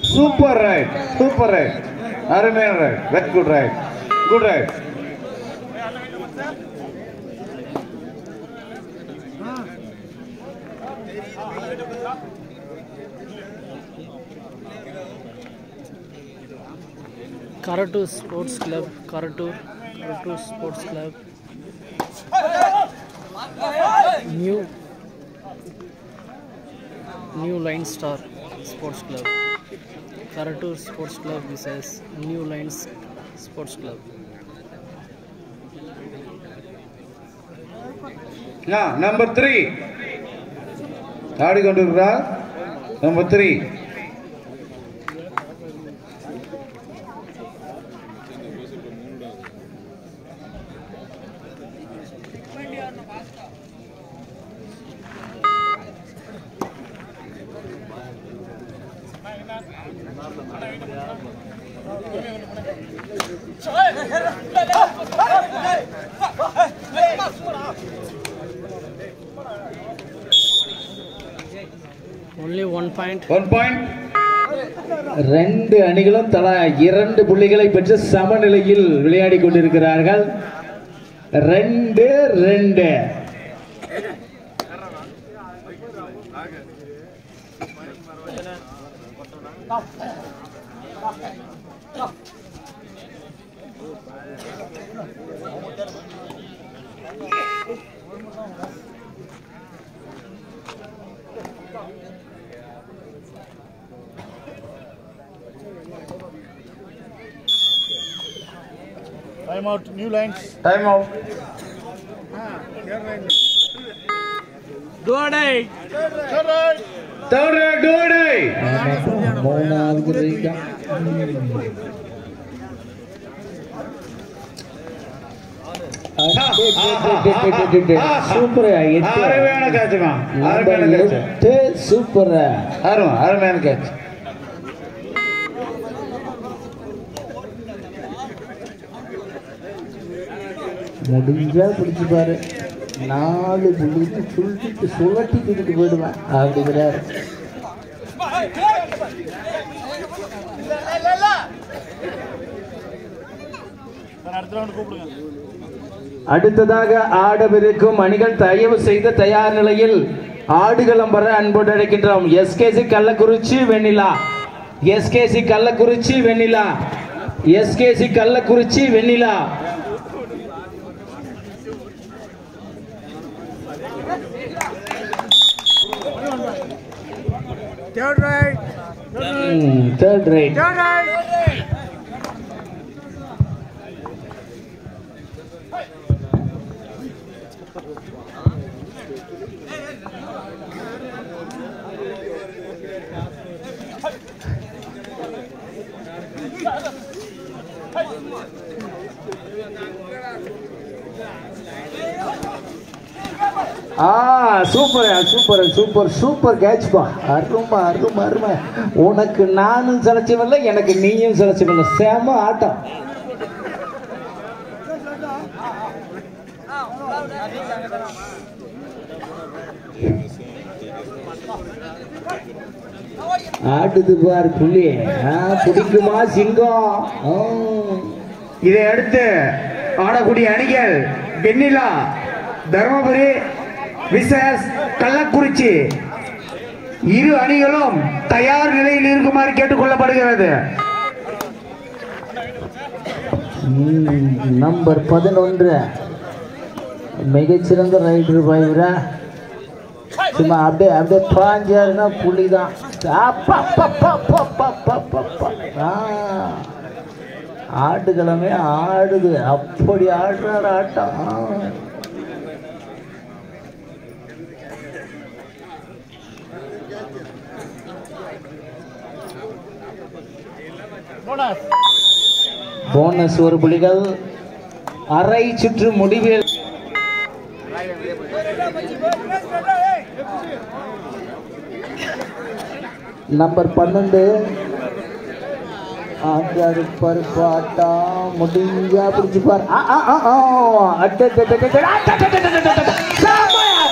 Super right, super right. Arman right, very good right, good right. Karatur Sports Club, Karatur Sports Club, New Line Star Sports Club. Karatur Sports Club versus New Lines Sports Club. Now, number 3. ஆடிக்கொண்டிருக்கிறார் number 3. Only 1 point. 1 point. ரெண்டு அணிகளும் தலா 2 புள்ளிகளை பெற்று சமநிலையில் விளையாடி கொண்டிருக்கிறார்கள். 2-2. Time out, New Lines. Time out. Duodai. Third right, Duodai. மூணாவது Reeka. Super. அருமையான கேட்ச்மா. அருமையான கேட்ச். சூப்பர். அருமையான கேட்ச். முடிஞ்சா பிடிச்சு பாரு. 4 புள்ளிக்கு சுழட்டி தூக்கிட்டு போயிடுவேன் அப்படிங்கிறார். அடுத்ததாக ஆடவிருக்கும் அணிகள் தயவு செய்த தயார் நிலையில் ஆடுகளம் வர அன்போடு அழைக்கின்றோம். எஸ்கேசி கள்ளக்குறிச்சி வெண்ணிலா, எஸ்கேசி கள்ளக்குறிச்சி வெண்ணிலா, எஸ்கேசி கள்ளக்குறிச்சி வெண்ணிலா. Third right. Third right. Third right. Super super super super catch பா. அருமை அருமை அருமை. உனக்கு நானும் சளைச்சவில்லை, எனக்கு நீயும் சளைச்சவில்லை. செம ஆட்டம். ஆடுது பார் புள்ளி. பிடிக்குமா சிங்கம். இதை அடுத்து ஆடக்கூடிய அணிகள் வெண்ணிலா தர்மபுரி விசஸ் கள்ளக்குறிச்சி. இரு அணிகளும் தயார் நிலையில் இருக்குமாறு கேட்டுக்கொள்ளப்படுகிறது. நம்பர் 11 மிகச்சிறந்த ரைடர் பாய்வரா. சும்மா அப்படியே அப்படியே பாஞ்சாருன்னா புள்ளிதான். ஆடுகளமே ஆடுது. அப்படி ஆடுறாரு ஆட்டம். போனஸ் ஒரு புள்ளிகள். அரை சுற்று முடிவில் நம்பர் 12 ஆண்டாரு பருப்பாட்டா முடிஞ்சா பிடிச்சு பாரு.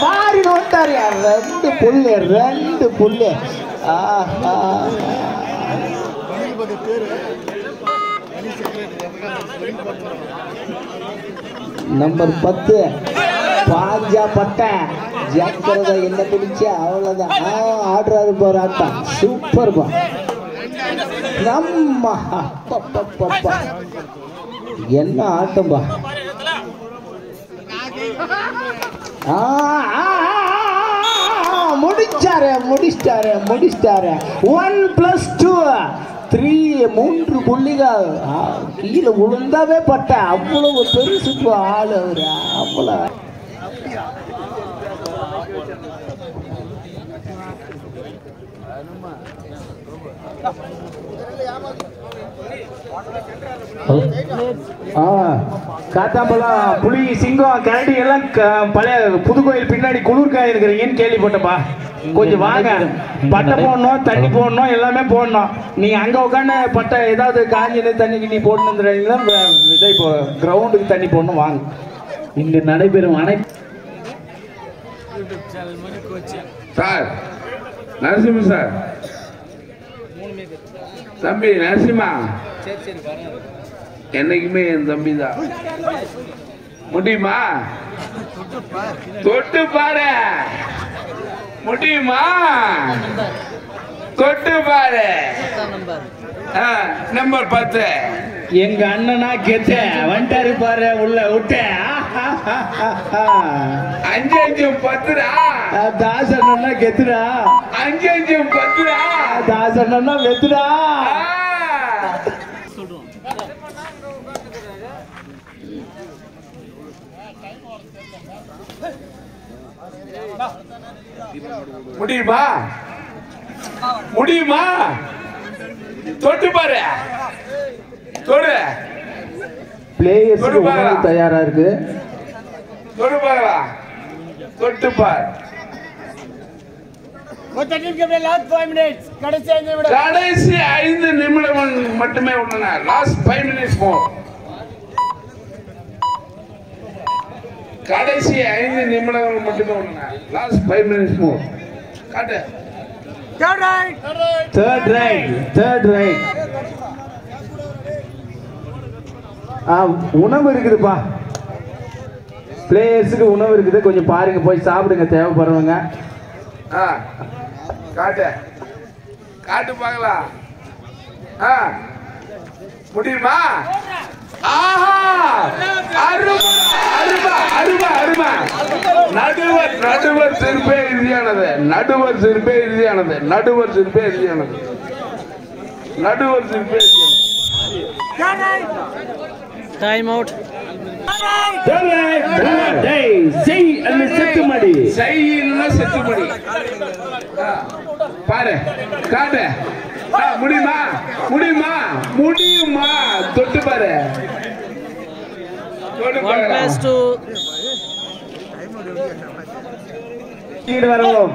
மாறி நோட்டாரு. 2 புல்லு நம்பர் 10 பாஞ்சா பட்டை ஜாக்கிரதை என்ன பிடிச்ச அவ்வளவுதான். ஆடுறாரு பாரு ஆட்டம் சூப்பர் பா. நம்ம என்ன ஆட்டம் பா. முடிச்சாரு 1+2 3 புள்ளிகள். கீழே விழுந்தாவே பட்ட அவ்வளவு பெருசு ஆளு அவரு. அவ்வளவு காத்தாம்பழம் புலி சிங்கம் கரடி எல்லாம் பழைய புதுக்கோயில் பின்னாடி குளிர்காய் இருக்கிறீங்கன்னு கேள்விப்பட்டப்பா. கொஞ்சம் வாங்க, பட்டை போடணும், தண்ணி போடணும், எல்லாமே போடணும். நீங்க அங்க உட்காந்து பட்டை ஏதாவது காஞ்சினு தண்ணி கிண்ணி போடணும். இதை இப்போ கிரவுண்டுக்கு தண்ணி போடணும். வாங்க, இங்கு நடைபெறும் அனைத்து சார் நரசிம்ம சார் தம்பி நரசிம்மா என்னைக்குமே என் தம்பி தான். முடியுமா? தொட்டு பாரு. முடியுமா? தொட்டு பாரு. நம்பர் 10 எங்க அண்ணனா கெத்த வந்துட்டாரு பாரு. உள்ள விட்ட 5 10 தாசண்ணா கெத்துடா. 5 10 தாசண்ணா வெத்துடா. முடியுமா? முடியுமா? தொட்டு பாரு. தொடு. பிளேயர்ஸ் தயாரா இருக்கு. தொடு பாக்கலாம். தொட்டு பார். கடைசி 5 நிமிடம் மட்டுமே உள்ளன. Last 5 minutes more. கடைசி 5 நிமிடங்கள் மட்டுமே உள்ளன. Last 5 minutes more. காட்டு. Third right. உணவு இருக்குதுப்பா. பிளேயர்ஸுக்கு உணவு இருக்குது. கொஞ்சம் பாருங்க, போய் சாப்பிடுங்க தேவைப்படுறவங்க. காட்டு. காட்டு பார்க்கலாம். முடியுமா? ஆஹா, அருமை அருமை அருமை அருமை. நடுவர் சிறுப்பே இறுதியானது. நடுவர் சிறுப்பே இறுதியானது. நடுவர் சிறுப்பே இறுதியானது. நடுவர் சிறுப்பே டைம் அவுட். செத்துமடி. செத்துமடி. பாரு. காட்டு. முடியுமா? முடியுமா? முடியுமா? தொட்டு பாரு. 1+2 வரவும்.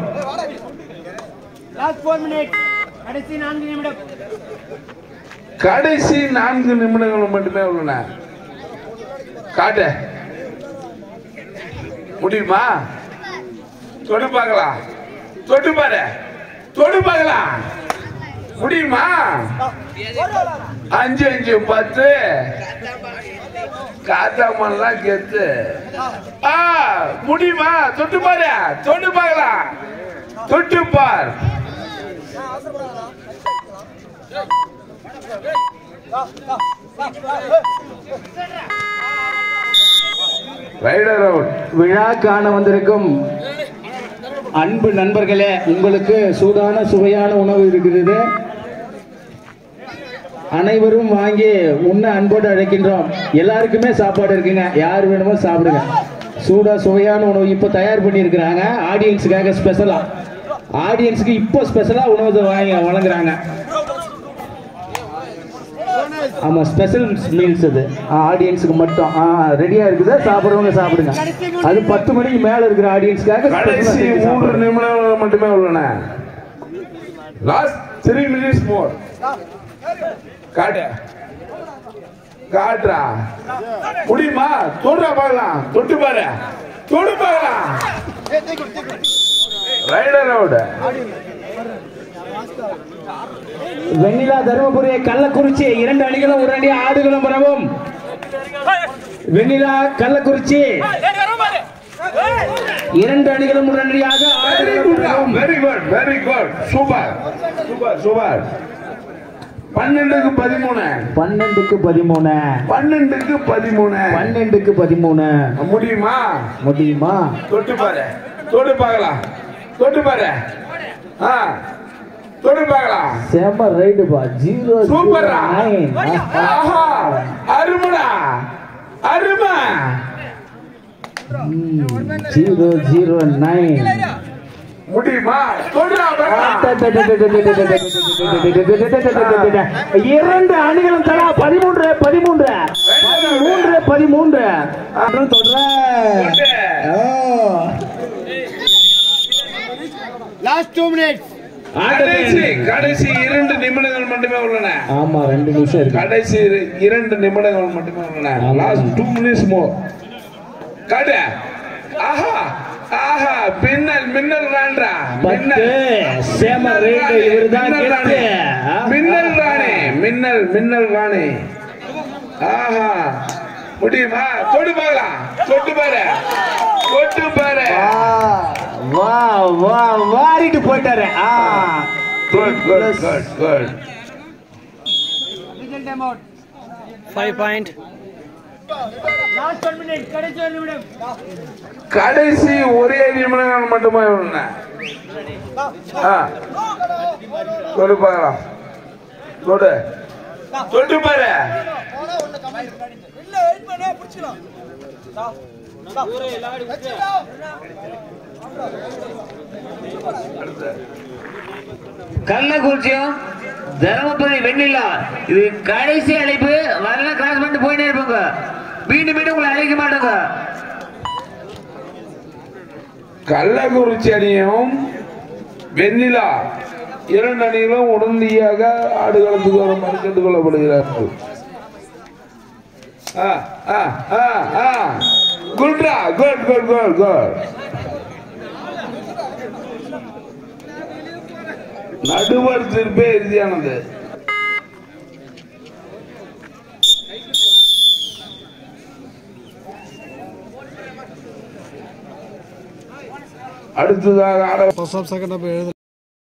கடைசி 4 நிமிடங்கள் மட்டுமே உள்ளன. காட்டு. முடியுமா? தொடு பார்க்கலாம். தொட்டு பாரு. தொடு பார்க்கலாம். முடியுமா? 5 10 காத்தாமல்லாம் கெத்து. முடியுமா? தொட்டு பாரு. தொட்டு பார்க்கலாம். தொட்டு பார். Rider out. விழா காண வந்திருக்கும் அன்பு நண்பர்களே, உங்களுக்கு சூடான சுவையான உணவு இருக்கிறது. அனைவரும் வாங்கி உண்ண அன்போடு அழைக்கின்றோம். எல்லாருக்குமே சாப்பாடு இருக்குங்க. யார் வேணுமோ சாப்பிடுங்க. சூடா சுவையான உணவு இப்போ தயார் பண்ணியிருக்கிறாங்க. ஆடியன்ஸுக்காக ஸ்பெஷலா. ஆடியன்ஸுக்கு இப்போ ஸ்பெஷலா உணவு வழங்குறாங்க. ஆமா, ஸ்பெஷல் மீல்ஸ் அது ஆடியன்ஸுக்கு மட்டும். ரெடியா இருக்குது. சாப்பிடுறவங்க சாப்பிடுங்க. அது 10 மணிக்கு மேல இருக்கிற ஆடியன்ஸ்க்காக. கடைசி 3 நிமிடங்கள் மட்டுமே உள்ளன. Last 3 minutes more. காட்ரா முடியுமா? தொடுறா பார்க்கலாம். தொட்டு பாரு. தொடு பார்க்கலாம். Raider out. வெண்ணிலா தருமபுரி கள்ளக்குறிச்சி 2 அணிகளும் உடனடி ஆடுகளும் வரவும். வெண்ணிலா கள்ளக்குறிச்சி 2 அணிகளும் உடனடியாக very good very good super super super. 12க்கு 13. 12க்கு 13. 12க்கு 13. 12க்கு 13. முடியுமா? முடியுமா? தொட்டு பாரு. தொட்டு பார்க்கலாம். தொட்டு பாரு. தொட்டு பார்க்கலாம். செம ரைடு பா. 0 சூப்பரா. ஆஹா அருமடா அருமா. 009. முடியுமா? தொடுறா பார்க்கலாம். 2 அணிகளும் தலா 13 13 13 13. அப்புறம் தொடர Last 2 minutes. கடைசி 2 நிமிடங்கள் மட்டுமே உள்ளன. ஆமா 2 நிமிஷம் இருக்கு. கடைசி 2 நிமிடங்கள் மட்டுமே உள்ளன. Last 2 minutes more. காடு. ஆஹா ஆஹா மின்னல் மின்னல் ராண்டா. மின்னல் சேம ரைடு இவர்தான் கெத்து. மின்னல் ராணி மின்னல் மின்னல் ராணி. ஆஹா முடியுமா? தொடு பார்க்கலாம். தொட்டு பாரு. தொட்டு பாரு. வா வா வாரிட்டு போயிட்டாரு. Good good good good. 5 point. Last 1 minute. கடைசி ஒரே நிமிடங்கள் மட்டுமே உள்ளன. தொடு பார்க்கலாம். தொடு தொட்டு பாரு. கள்ளக்குறிச்சியும் தருமபுரி வெண்ணிலா இது கடைசி அழைப்பு. வரல கிராஸ் பண்ணிட்டு போயிட்டே இருப்பாங்க. மீண்டும் மீண்டும் உங்களை அழைக்க மாட்டாங்க. கள்ளக்குறிச்சி அணியும் வெண்ணிலா 2 அணிகளும் உடனடியாக ஆடுகளத்துக்கு வருமாறு கேட்டுக் கொள்ளப்படுகிறார்கள். குட்ரா குட் குட் குட் குட். நடுவர் தீர்ப்பே இறுதியானது. அடுத்ததாக ஆட